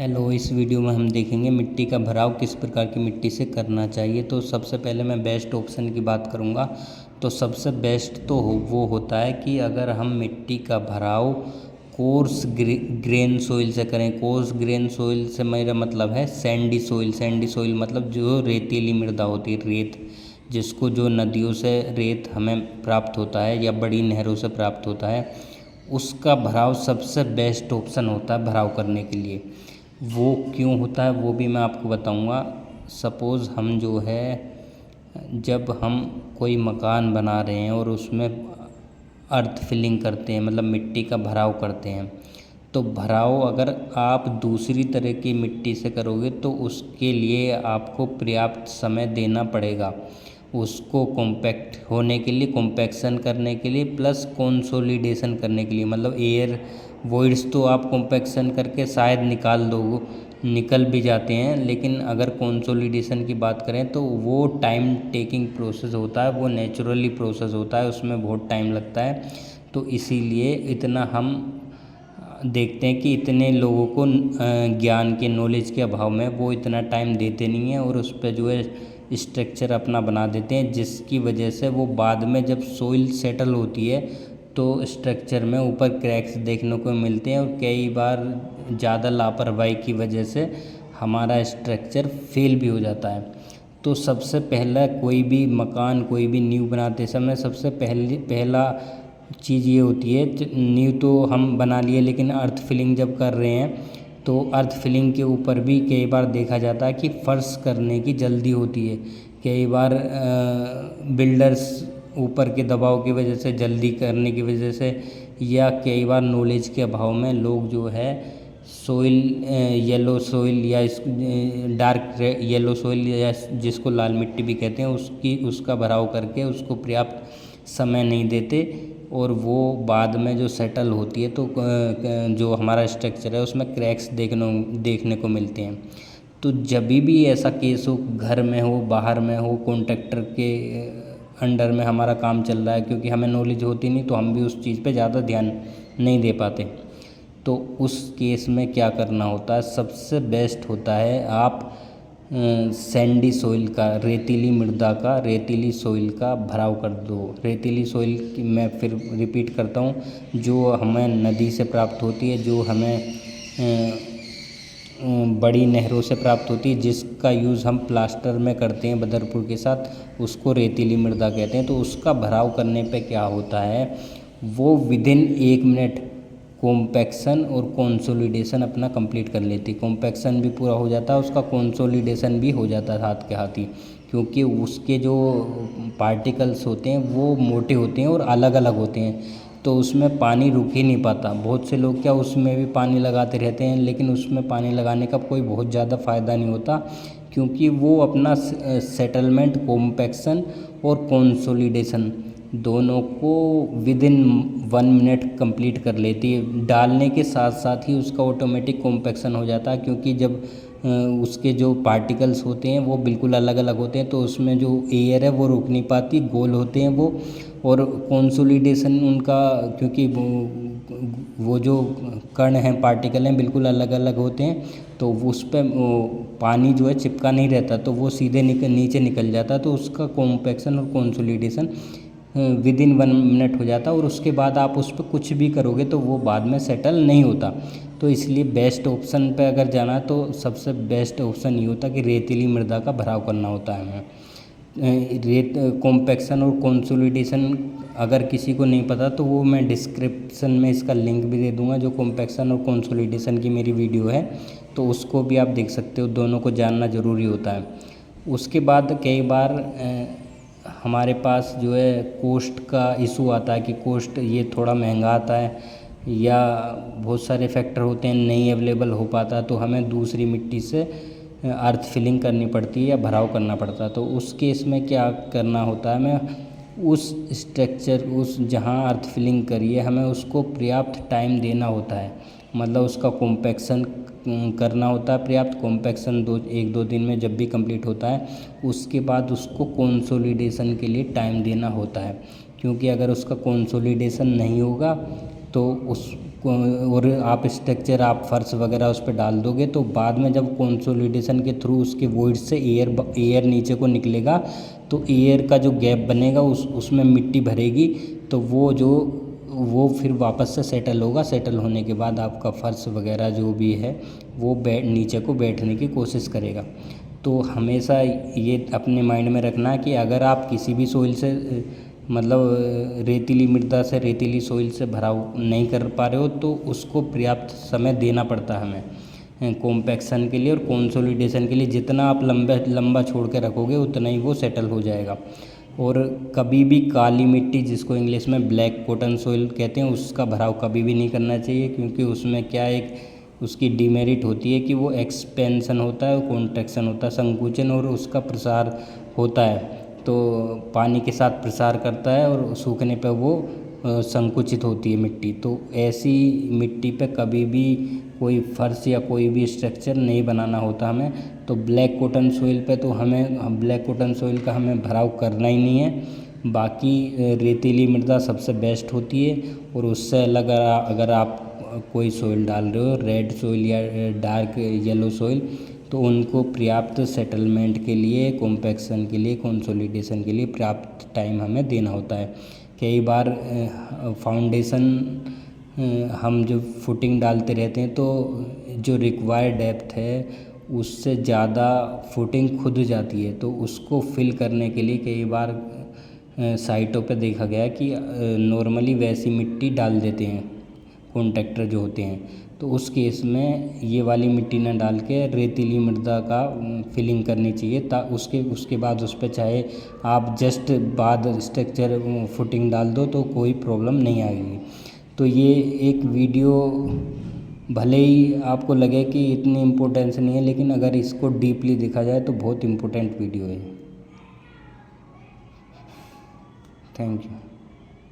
Hello, इस video में हम देखेंगे मिट्टी का भराव किस प्रकार की मिट्टी से करना चाहिए। तो सबसे पहले मैं बेस्ट ऑप्शन की बात करूंगा। तो सबसे बेस्ट तो वो होता है कि अगर हम मिट्टी का भराव कोर्स ग्रेन सोइल से करें। कोर्स ग्रेन सोइल से मेरा मतलब है सैंडी सोइल। सैंडी सोइल मतलब जो रेतीली मृदा होती है, रेत जिसको जो नदियों से रेत हमें प्राप्त होता है या बड़ी नहरों से प्राप्त होता है, उसका भराव सबसे बेस्ट ऑप्शन होता है भराव करने के लिए। वो क्यों होता है वो भी मैं आपको बताऊंगा। सपोज़ हम जो है जब हम कोई मकान बना रहे हैं और उसमें अर्थ फिलिंग करते हैं, मतलब मिट्टी का भराव करते हैं, तो भराव अगर आप दूसरी तरह की मिट्टी से करोगे तो उसके लिए आपको पर्याप्त समय देना पड़ेगा। उसको कॉम्पैक्ट होने के लिए, कॉम्पैक्शन करने के लिए, प्लस कंसोलिडेशन करने के लिए। मतलब एयर वॉइड्स तो आप कॉम्पैक्शन करके शायद निकल भी जाते हैं, लेकिन अगर कंसोलिडेशन की बात करें तो वो टाइम टेकिंग प्रोसेस होता है, वो नेचुरली प्रोसेस होता है, उसमें बहुत टाइम लगता है। तो इसीलिए इतना हम देखते हैं कि इतने लोगों को ज्ञान के, नॉलेज के अभाव में वो इतना टाइम देते नहीं हैं और उस पर जो है स्ट्रक्चर अपना बना देते हैं, जिसकी वजह से वो बाद में जब सोइल सेटल होती है तो स्ट्रक्चर में ऊपर क्रैक्स देखने को मिलते हैं और कई बार ज़्यादा लापरवाही की वजह से हमारा स्ट्रक्चर फेल भी हो जाता है। तो सबसे पहला कोई भी मकान, कोई भी नींव बनाते समय सबसे पहला चीज़ ये होती है, नींव तो हम बना लिए, लेकिन अर्थ फिलिंग जब कर रहे हैं तो अर्थ फिलिंग के ऊपर भी कई बार देखा जाता है कि फर्श करने की जल्दी होती है। कई बार बिल्डर्स ऊपर के दबाव की वजह से, जल्दी करने की वजह से, या कई बार नॉलेज के अभाव में लोग जो है सोइल, येलो सोइल या डार्क येलो सोइल या जिसको लाल मिट्टी भी कहते हैं, उसका भराव करके उसको पर्याप्त समय नहीं देते और वो बाद में जो सेटल होती है तो जो हमारा स्ट्रक्चर है उसमें क्रैक्स देखने को मिलते हैं। तो जब भी ऐसा केस हो, घर में हो, बाहर में हो, कॉन्ट्रैक्टर के अंडर में हमारा काम चल रहा है, क्योंकि हमें नॉलेज होती नहीं तो हम भी उस चीज़ पे ज़्यादा ध्यान नहीं दे पाते। तो उस केस में क्या करना होता है, सबसे बेस्ट होता है आप सैंडी सोइल का, रेतीली सोइल का भराव कर दो। रेतीली सोइल की मैं फिर रिपीट करता हूँ, जो हमें नदी से प्राप्त होती है, जो हमें बड़ी नहरों से प्राप्त होती है, जिसका यूज़ हम प्लास्टर में करते हैं बदरपुर के साथ, उसको रेतीली मृदा कहते हैं। तो उसका भराव करने पे क्या होता है, वो विदिन 1 मिनट कॉम्पैक्शन और कंसोलिडेशन अपना कंप्लीट कर लेती। कॉम्पैक्शन भी पूरा हो जाता है, उसका कंसोलिडेशन भी हो जाता है हाथ के हाथ ही, क्योंकि उसके जो पार्टिकल्स होते हैं वो मोटे होते हैं और अलग अलग होते हैं, तो उसमें पानी रुक ही नहीं पाता। बहुत से लोग क्या उसमें भी पानी लगाते रहते हैं, लेकिन उसमें पानी लगाने का कोई बहुत ज़्यादा फ़ायदा नहीं होता, क्योंकि वो अपना सेटलमेंट, कॉम्पैक्शन और कंसोलिडेशन दोनों को विदिन 1 मिनट कंप्लीट कर लेती है। डालने के साथ साथ ही उसका ऑटोमेटिक कॉम्पैक्शन हो जाता है, क्योंकि जब उसके जो पार्टिकल्स होते हैं वो बिल्कुल अलग अलग होते हैं, तो उसमें जो एयर है वो रुक नहीं पाती, गोल होते हैं वो। और कंसोलिडेशन उनका, क्योंकि वो जो कण हैं, पार्टिकल हैं, बिल्कुल अलग अलग होते हैं, तो उस पर पानी जो है चिपका नहीं रहता, तो वो सीधे नीचे निकल जाता है। तो उसका कॉम्पैक्शन और कंसोलिडेशन विदिन 1 मिनट हो जाता है, और उसके बाद आप उस पर कुछ भी करोगे तो वो बाद में सेटल नहीं होता। तो इसलिए बेस्ट ऑप्शन पे अगर जाना है तो सबसे बेस्ट ऑप्शन ये होता है कि रेतीली मृदा का भराव करना होता है हमें। रेत कॉम्पैक्शन और कंसोलिडेशन अगर किसी को नहीं पता तो वो मैं डिस्क्रिप्शन में इसका लिंक भी दे दूंगा, जो कॉम्पैक्शन और कंसोलिडेशन की मेरी वीडियो है, तो उसको भी आप देख सकते हो। दोनों को जानना ज़रूरी होता है। उसके बाद कई बार हमारे पास जो है कॉस्ट का इशू आता है कि कॉस्ट ये थोड़ा महंगा आता है, या बहुत सारे फैक्टर होते हैं, नहीं अवेलेबल हो पाता, तो हमें दूसरी मिट्टी से अर्थ फिलिंग करनी पड़ती है या भराव करना पड़ता है। तो उस केस में क्या करना होता है, हमें उस स्ट्रक्चर, उस जहाँ अर्थ फिलिंग करिए, हमें उसको पर्याप्त टाइम देना होता है। मतलब उसका कॉम्पैक्शन करना होता है, पर्याप्त कॉम्पैक्शन 1-2 दिन में जब भी कंप्लीट होता है, उसके बाद उसको कंसोलिडेशन के लिए टाइम देना होता है। क्योंकि अगर उसका कंसोलिडेशन नहीं होगा तो उस और आप स्ट्रक्चर आप फर्श वगैरह उस पर डाल दोगे तो बाद में जब कंसोलिडेशन के थ्रू उसके वॉइड से एयर नीचे को निकलेगा तो एयर का जो गैप बनेगा उसमें मिट्टी भरेगी तो वो फिर वापस से सेटल होगा। सेटल होने के बाद आपका फर्श वगैरह जो भी है वो नीचे को बैठने की कोशिश करेगा। तो हमेशा ये अपने माइंड में रखना कि अगर आप किसी भी सोइल से मतलब रेतीली मृदा से रेतीली सोइल से भराव नहीं कर पा रहे हो तो उसको पर्याप्त समय देना पड़ता है हमें कॉम्पैक्शन के लिए और कंसोलिडेशन के लिए। जितना आप लंबा छोड़ के रखोगे उतना ही वो सेटल हो जाएगा। और कभी भी काली मिट्टी जिसको इंग्लिश में ब्लैक कॉटन सोइल कहते हैं उसका भराव कभी भी नहीं करना चाहिए, क्योंकि उसमें क्या एक उसकी डिमेरिट होती है कि वो एक्सपेंशन होता है, कॉन्ट्रैक्शन होता है, संकुचन और उसका प्रसार होता है। तो पानी के साथ प्रसार करता है और सूखने पर वो संकुचित होती है मिट्टी। तो ऐसी मिट्टी पे कभी भी कोई फर्श या कोई भी स्ट्रक्चर नहीं बनाना होता हमें। तो ब्लैक कॉटन सॉइल पे तो ब्लैक कॉटन सॉइल का हमें भराव करना ही नहीं है। बाकी रेतीली मृदा सबसे बेस्ट होती है। और उससे अलग अगर आप कोई सॉइल डाल रहे हो रेड सॉइल या डार्क येलो सॉइल तो उनको पर्याप्त सेटलमेंट के लिए, कॉम्पैक्शन के लिए, कंसोलिडेशन के लिए पर्याप्त टाइम हमें देना होता है। कई बार फाउंडेशन हम जो फुटिंग डालते रहते हैं तो जो रिक्वायर्ड डेप्थ है उससे ज़्यादा फुटिंग खुद जाती है। तो उसको फिल करने के लिए कई बार साइटों पे देखा गया कि नॉर्मली वैसी मिट्टी डाल देते हैं कॉन्ट्रैक्टर जो होते हैं। तो उस केस में ये वाली मिट्टी ना डाल के रेतीली मृदा का फिलिंग करनी चाहिए। उसके बाद उस पर चाहे आप जस्ट बाद स्ट्रक्चर फुटिंग डाल दो तो कोई प्रॉब्लम नहीं आएगी। तो ये एक वीडियो भले ही आपको लगे कि इतनी इम्पोर्टेंस नहीं है, लेकिन अगर इसको डीपली देखा जाए तो बहुत इम्पोर्टेंट वीडियो है। Thank you.